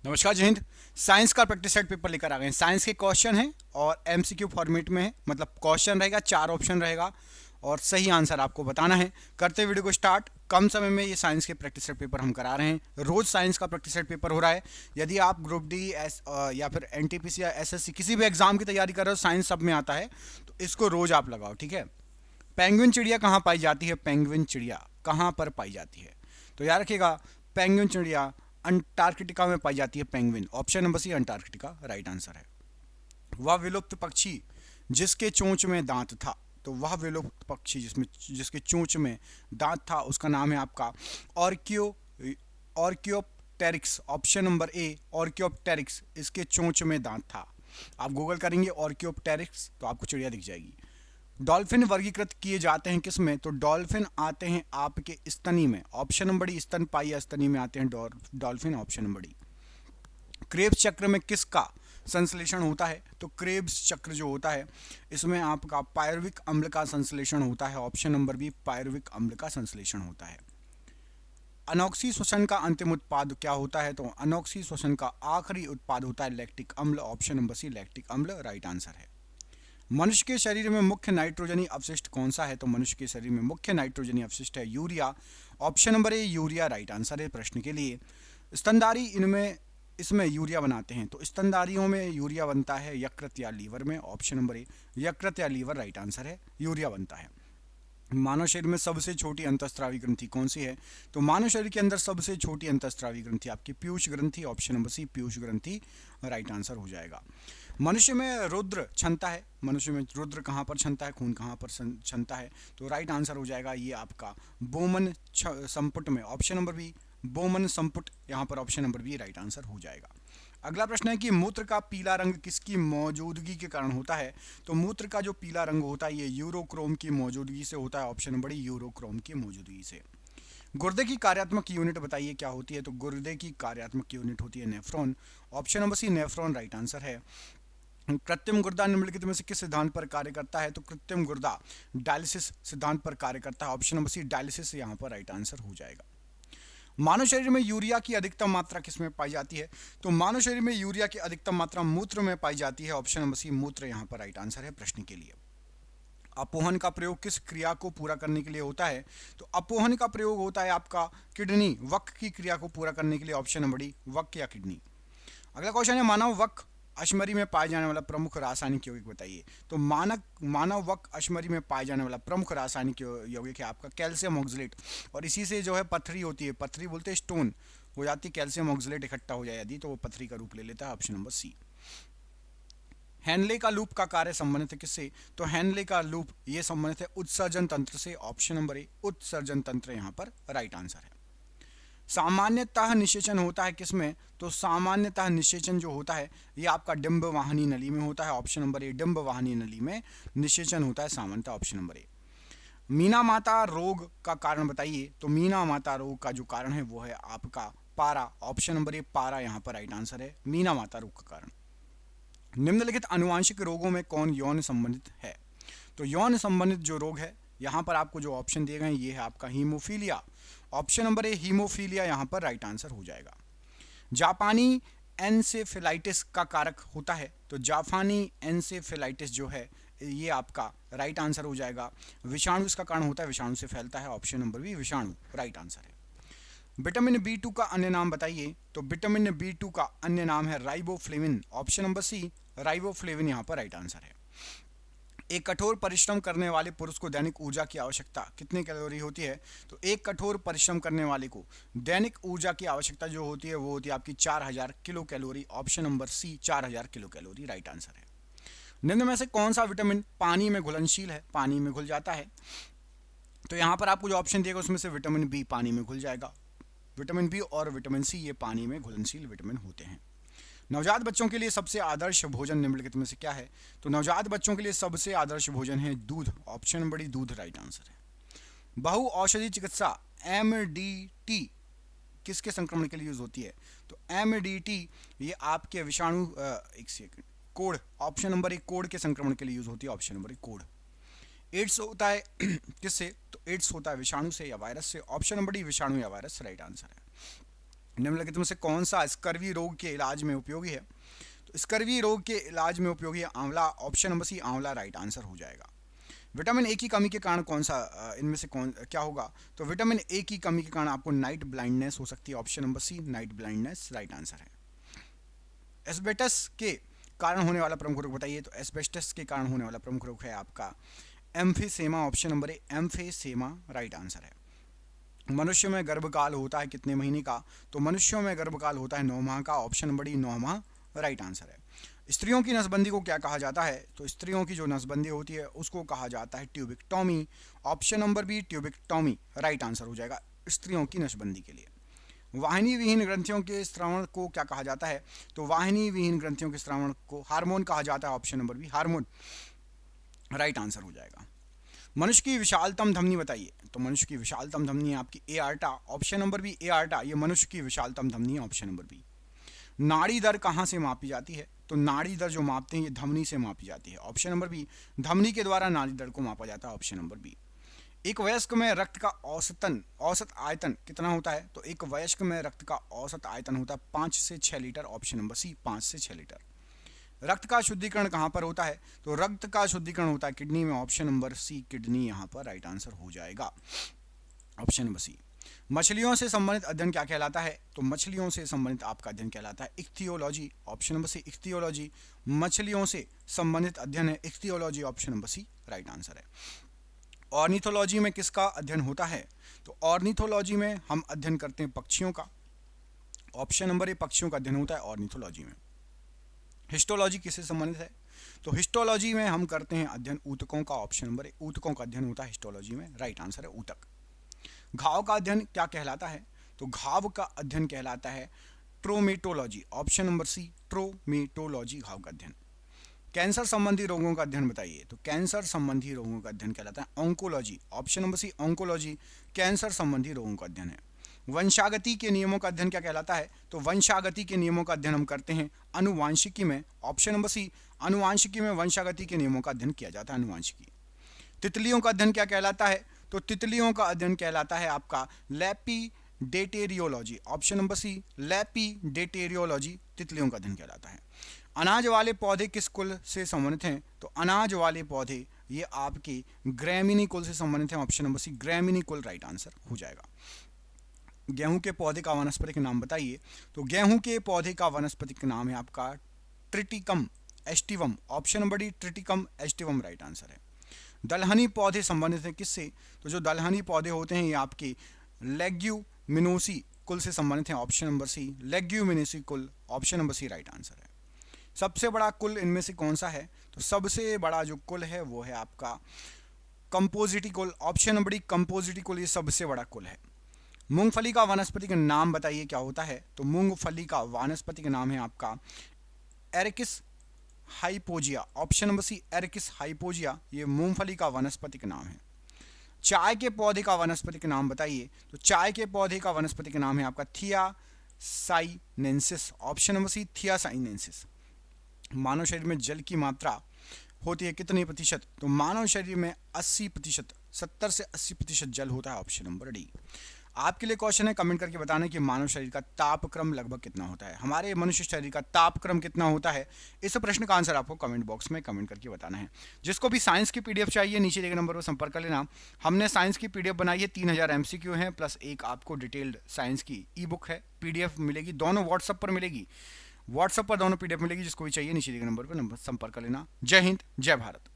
नमस्कार, जय हिंद। साइंस का प्रैक्टिस सेट पेपर लेकर आ गए हैं। साइंस के क्वेश्चन हैं और एमसीक्यू फॉर्मेट में है, मतलब क्वेश्चन रहेगा, 4 ऑप्शन रहेगा और सही आंसर आपको बताना है। करते वीडियो को स्टार्ट। कम समय में ये साइंस के प्रैक्टिस सेट पेपर हम करा रहे हैं। रोज साइंस का प्रैक्टिस सेट पेपर हो रहा है। यदि आप ग्रुप डी या फिर एनटीपीसी या एसएससी किसी भी एग्जाम की तैयारी कर रहे हो, साइंस सब में आता है, तो इसको रोज आप लगाओ, ठीक है। पेंगुइन चिड़िया कहाँ पाई जाती है? पेंगुइन चिड़िया कहाँ पर पाई जाती है? तो याद रखिएगा, पेंगुइन चिड़िया अंटार्कटिका में पाई जाती है। Penguin, option number C Antarctica right answer है। वह विलुप्त पक्षी जिसके चोंच में दांत था, तो वह विलुप्त पक्षी जिसके चोंच में दांत था, उसका नाम है आपका ऑर्कियो ऑर्कियोप्टेरिक्स। ऑप्शन नंबर ए ऑर्कियोप्टेरिक्स, इसके चोंच में दांत था। आप गूगल करेंगे ऑर्कियोप्टेरिक्स तो आपको चिड़िया दिख जाएगी। डॉल्फिन वर्गीकृत किए जाते हैं किस में? तो डॉल्फिन आते हैं आपके स्तनी में। ऑप्शन नंबर डी स्तनपायी या स्तनी में आते हैं dolphin, option number D. Krebs चक्र में किसका संश्लेषण होता है? तो क्रेब्स चक्र जो होता है, इसमें आपका पायरुविक अम्ल का संश्लेषण होता है। ऑप्शन नंबर बी पायरुविक अम्ल का संश्लेषण होता है। अनोक्सी श्वसन का अंतिम उत्पाद क्या होता है? तो अनोक्सी श्वसन का आखिरी उत्पाद होता है लैक्टिक अम्ल। ऑप्शन नंबर सी लैक्टिक अम्ल राइट आंसर है। मनुष्य के शरीर में मुख्य नाइट्रोजनी अवशिष्ट कौन सा है? तो मनुष्य के शरीर में मुख्य नाइट्रोजनी अवशिष्ट है यूरिया। ऑप्शन नंबर ए यूरिया राइट आंसर है प्रश्न के लिए। स्तनधारी इनमें इसमें यूरिया बनाते हैं, तो स्तनधारियों में यूरिया बनता है यकृत या लीवर में। ऑप्शन नंबर ए यकृत या लीवर राइट आंसर है, यूरिया बनता है। मानव शरीर में सबसे छोटी अंतःस्रावी ग्रंथि कौन सी है? तो मानव शरीर के अंदर सबसे छोटी अंतःस्रावी ग्रंथि आपकी पीयूष ग्रंथि। ऑप्शन नंबर सी पीयूष ग्रंथि राइट आंसर हो जाएगा। मनुष्य में रुद्र क्षमता है। मनुष्य में रुद्र कहाँ पर क्षमता है, खून कहाँ पर क्षमता है? तो राइट आंसर हो जाएगा ये आपका बोमन संपुट में। ऑप्शन नंबर बी बोमन संपुट, यहाँ पर option number B right answer हो जाएगा। अगला प्रश्न है कि मूत्र का पीला रंग किसकी मौजूदगी के कारण होता है? तो मूत्र का जो पीला रंग होता है ये यूरोक्रोम की मौजूदगी से होता है। ऑप्शन नंबर डी यूरोक्रोम की मौजूदगी से। गुर्दे की कार्यात्मक यूनिट बताइए क्या होती है? तो गुर्दे की कार्यात्मक यूनिट होती है nephron. Option number C nephron right answer है। कृत्रिम गुर्दा निम्नलिखित में से किस सिद्धांत पर कार्य करता है? तो कृत्रिम गुर्दा डायलिसिस सिद्धांत पर कार्य करता है। ऑप्शन नंबर सी डायलिसिस यहाँ पर राइट आंसर हो जाएगा। मानव शरीर में यूरिया की अधिकतम मात्रा किसमें पाई जाती है? तो मानव शरीर में यूरिया की अधिकतम मात्रा मूत्र में पाई जाती है। ऑप्शन नंबर सी मूत्र यहाँ पर राइट आंसर है प्रश्न के लिए। अपोहन का प्रयोग किस क्रिया को पूरा करने के लिए होता है? तो अपोहन का प्रयोग होता है आपका किडनी वक की क्रिया को पूरा करने के लिए। ऑप्शन नंबर डी वक या किडनी। अगला क्वेश्चन है मानव वक अश्मरी में पाए जाने वाला प्रमुख रासायनिक यौगिक बताइए। तो मानव वक अश्मरी में पाए जाने वाला प्रमुख रासायनिक यौगिक है आपका कैल्शियम ऑक्सलेट, और इसी से जो है पथरी होती है, पथरी बोलते हैं स्टोन हो जाती है, कैल्शियम ऑक्सलेट इकट्ठा हो जाए यदि, तो वो पथरी का रूप ले लेता है। Option number C. हेनले का लूप का कार्य संबंधित है किससे? तो हेनले का लूप ये संबंधित है उत्सर्जन तंत्र से। ऑप्शन नंबर ए उत्सर्जन तंत्र यहाँ पर राइट आंसर है। सामान्यतः निषेचन होता है किसमें? तो सामान्यतः निषेचन जो होता है ये आपका डिंब वाहिनी नली में होता है। ऑप्शन नंबर ए डिंब वाहिनी नली में निषेचन होता है सामान्यतः। ऑप्शन नंबर ए। मीना माता रोग का कारण बताइए। तो मीना माता रोग का जो कारण है वो है आपका पारा। ऑप्शन नंबर ए पारा यहाँ पर राइट आंसर है, मीना माता रोग का कारण। निम्नलिखित आनुवांशिक रोगों में कौन यौन संबंधित है? तो यौन संबंधित जो रोग है यहाँ पर आपको जो ऑप्शन दिए गए हैं ये है आपका हीमोफीलिया। ऑप्शन नंबर ए हीमोफीलिया यहाँ पर राइट आंसर हो जाएगा। जापानी एनसेफेलाइटिस का कारक होता है। तो जापानी एनसेफेलाइटिस जो है ये आपका राइट आंसर हो जाएगा। विषाणु इसका कारण होता है, विषाणु से फैलता है। ऑप्शन नंबर बी विषाणु राइट आंसर है। विटामिन बी टू का अन्य नाम बताइए। तो विटामिन बी टू का अन्य नाम है riboflavin. Option number C riboflavin यहाँ पर राइट आंसर है। एक कठोर परिश्रम करने वाले पुरुष को दैनिक ऊर्जा की आवश्यकता कितनी कैलोरी होती है? तो एक कठोर परिश्रम करने वाले को दैनिक ऊर्जा की आवश्यकता जो होती है वो होती है आपकी 4000 kilo calorie. Option number C 4000 kilo calorie right answer है। निम्न में से कौन सा विटामिन पानी में घुलनशील है, पानी में घुल जाता है? तो यहाँ पर आपको जो ऑप्शन दिएगा उसमें से विटामिन बी पानी में घुल जाएगा। विटामिन बी और विटामिन सी ये पानी में घुलनशील विटामिन होते हैं। नवजात बच्चों के लिए सबसे आदर्श भोजन निम्नलिखित में से क्या है? तो नवजात बच्चों के लिए सबसे आदर्श भोजन है दूध। ऑप्शन नंबर डी दूध राइट आंसर है। बहु औषधि चिकित्सा एमडीटी किसके संक्रमण के लिए यूज होती है? तो एमडीटी ये आपके विषाणु एक second code, option number A code के संक्रमण के लिए यूज होती है। Option number A code. AIDS होता है किससे? तो एड्स होता है विषाणु से या वायरस से। ऑप्शन नंबर डी विषाणु या वायरस राइट आंसर है। निम्नलिखित में से कौन सा स्कर्वी रोग के इलाज में उपयोगी है? तो स्कर्वी रोग के इलाज में उपयोगी है आंवला, ऑप्शन नंबर सी आंवला राइट आंसर हो जाएगा। विटामिन ए की कमी के कारण कौन सा इनमें से कौन क्या होगा? तो विटामिन ए की कमी के कारण आपको नाइट ब्लाइंडनेस हो सकती है, option number C night blindness right answer है। एस्बेस्टस के कारण होने वाला प्रमुख रोग बताइए। तो एस्बेस्टस के कारण होने वाला प्रमुख रोग है आपका emphysema, option number A emphysema right answer है। मनुष्य में गर्भकाल होता है कितने महीने का? तो मनुष्यों में गर्भकाल होता है 9 माह का, ऑप्शन नंबर डी 9 माह राइट आंसर है। स्त्रियों की नसबंदी को क्या कहा जाता है? तो स्त्रियों की जो नसबंदी होती है उसको कहा जाता है tubectomy, option number B tubectomy right answer हो जाएगा स्त्रियों की नसबंदी के लिए। वाहिनी विहीन ग्रंथियों के स्रावण को क्या कहा जाता है? तो वाहिनी विहीन ग्रंथियों के स्रावण को हार्मोन कहा जाता है, option number B hormone right answer हो जाएगा। मनुष्य की विशालतम धमनी बताइए। तो मनुष्य की विशालतम धमनी है आपकी एआर्टा, ऑप्शन नंबर बी एआर्टा, ये मनुष्य की विशालतम धमनी है, ऑप्शन नंबर बी। नाड़ी दर कहाँ से मापी जाती है? तो नाड़ी दर जो मापते हैं ये धमनी से मापी जाती है, ऑप्शन नंबर बी धमनी के द्वारा नाड़ी दर को मापा जाता है, ऑप्शन नंबर बी। एक वयस्क में रक्त का औसत आयतन कितना होता है? तो एक वयस्क में रक्त का औसत आयतन होता है 5 से 6 लीटर, ऑप्शन नंबर सी 5 से 6 लीटर। रक्त का शुद्धिकरण कहाँ पर होता है? तो रक्त का शुद्धिकरण होता है किडनी में, ऑप्शन नंबर सी किडनी यहाँ पर राइट आंसर हो जाएगा, ऑप्शन नंबर सी। मछलियों से संबंधित अध्ययन क्या कहलाता है? तो मछलियों से संबंधित आपका अध्ययन कहलाता है इख्तियोलॉजी, ऑप्शन नंबर सी इख्तियोलॉजी। मछलियों से संबंधित अध्ययन है ichthyology, option number C right answer है। ऑर्निथोलॉजी में किसका अध्ययन होता है? तो ऑर्निथोलॉजी में हम अध्ययन करते हैं पक्षियों का, ऑप्शन नंबर ए पक्षियों का अध्ययन होता है ऑर्निथोलॉजी में। हिस्टोलॉजी किससे संबंधित है? तो हिस्टोलॉजी में हम करते हैं अध्ययन ऊतकों का, ऑप्शन नंबर ए ऊतकों का अध्ययन होता है हिस्टोलॉजी में, राइट आंसर है ऊतक। घाव का अध्ययन क्या कहलाता है? तो घाव का अध्ययन कहलाता है ट्रोमेटोलॉजी, ऑप्शन नंबर सी ट्रोमेटोलॉजी घाव का अध्ययन। कैंसर संबंधी रोगों का अध्ययन बताइए। तो कैंसर संबंधी रोगों का अध्ययन कहलाता है oncology, option number C oncology cancer संबंधी रोगों का अध्ययन है। वंशागति के नियमों का अध्ययन क्या कहलाता है? तो वंशागति के नियमों का अध्ययन हम करते हैं अनुवांशिकी में, ऑप्शन नंबर सी अनुवांशिकी में वंशागति के नियमों का अध्ययन किया जाता है अनुवांशिकी। तितलियों का अध्ययन क्या कहलाता है? तो तितलियों का अध्ययन कहलाता है आपका लेपिडेटेरियोलॉजी, ऑप्शन नंबर सी लेपिडेटेरियोलॉजी तितलियों का अध्ययन कहलाता है। अनाज वाले पौधे किस कुल से संबंधित हैं? तो अनाज वाले पौधे ये आपके ग्रैमिनी कुल से संबंधित हैं, ऑप्शन नंबर सी ग्रैमिनी कुल राइट आंसर हो जाएगा। गेहूं के पौधे का वानस्पतिक नाम बताइए। तो गेहूं के पौधे का वानस्पतिक नाम है आपका Triticum aestivum, option number D Triticum aestivum right answer है। दलहनी पौधे संबंधित हैं किससे? तो जो दलहनी पौधे होते हैं ये आपके लेग्यूमिनोसी कुल से संबंधित हैं, ऑप्शन नंबर सी लेग्यूमिनोसी कुल, option number C right answer है। सबसे बड़ा कुल इनमें से कौन सा है? तो सबसे बड़ा जो कुल है वो है आपका कंपोजिटी कुल, ऑप्शन नंबर डी कंपोजिटी कुल ये सबसे बड़ा कुल है। मूंगफली का वानस्पतिक नाम बताइए क्या होता है? तो मूंगफली का वानस्पतिक नाम है आपका एरिकिस हाइपोजिया, ऑप्शन नंबर सी एरिकिस हाइपोजिया ये मूंगफली का वनस्पतिक नाम है। चाय के पौधे का वनस्पतिक नाम बताइए। तो चाय के पौधे का वनस्पतिक नाम है आपका थियासाइनेंसिस, ऑप्शन नंबर सी थियासाइनेंसिस। मानव शरीर में जल की मात्रा होती है कितने प्रतिशत? तो मानव शरीर में 80%, 70 से 80% जल होता है, ऑप्शन नंबर डी। आपके लिए क्वेश्चन है कमेंट करके बताना कि मानव शरीर का तापक्रम लगभग कितना होता है, हमारे मनुष्य शरीर का तापक्रम कितना होता है। इस प्रश्न का आंसर आपको कमेंट बॉक्स में कमेंट करके बताना है। जिसको भी साइंस की पीडीएफ चाहिए नीचे दिए गए नंबर पर संपर्क कर लेना। हमने साइंस की पीडीएफ बनाई है, 3000 एमसीक्यू हैं प्लस एक आपको डिटेल्ड साइंस की ई बुक है, पीडीएफ मिलेगी, दोनों व्हाट्सएप पर मिलेगी, व्हाट्सएप पर दोनों पीडीएफ मिलेगी। जिसको भी चाहिए नीचे दिए गए नंबर पर संपर्क कर लेना। जय हिंद, जय भारत।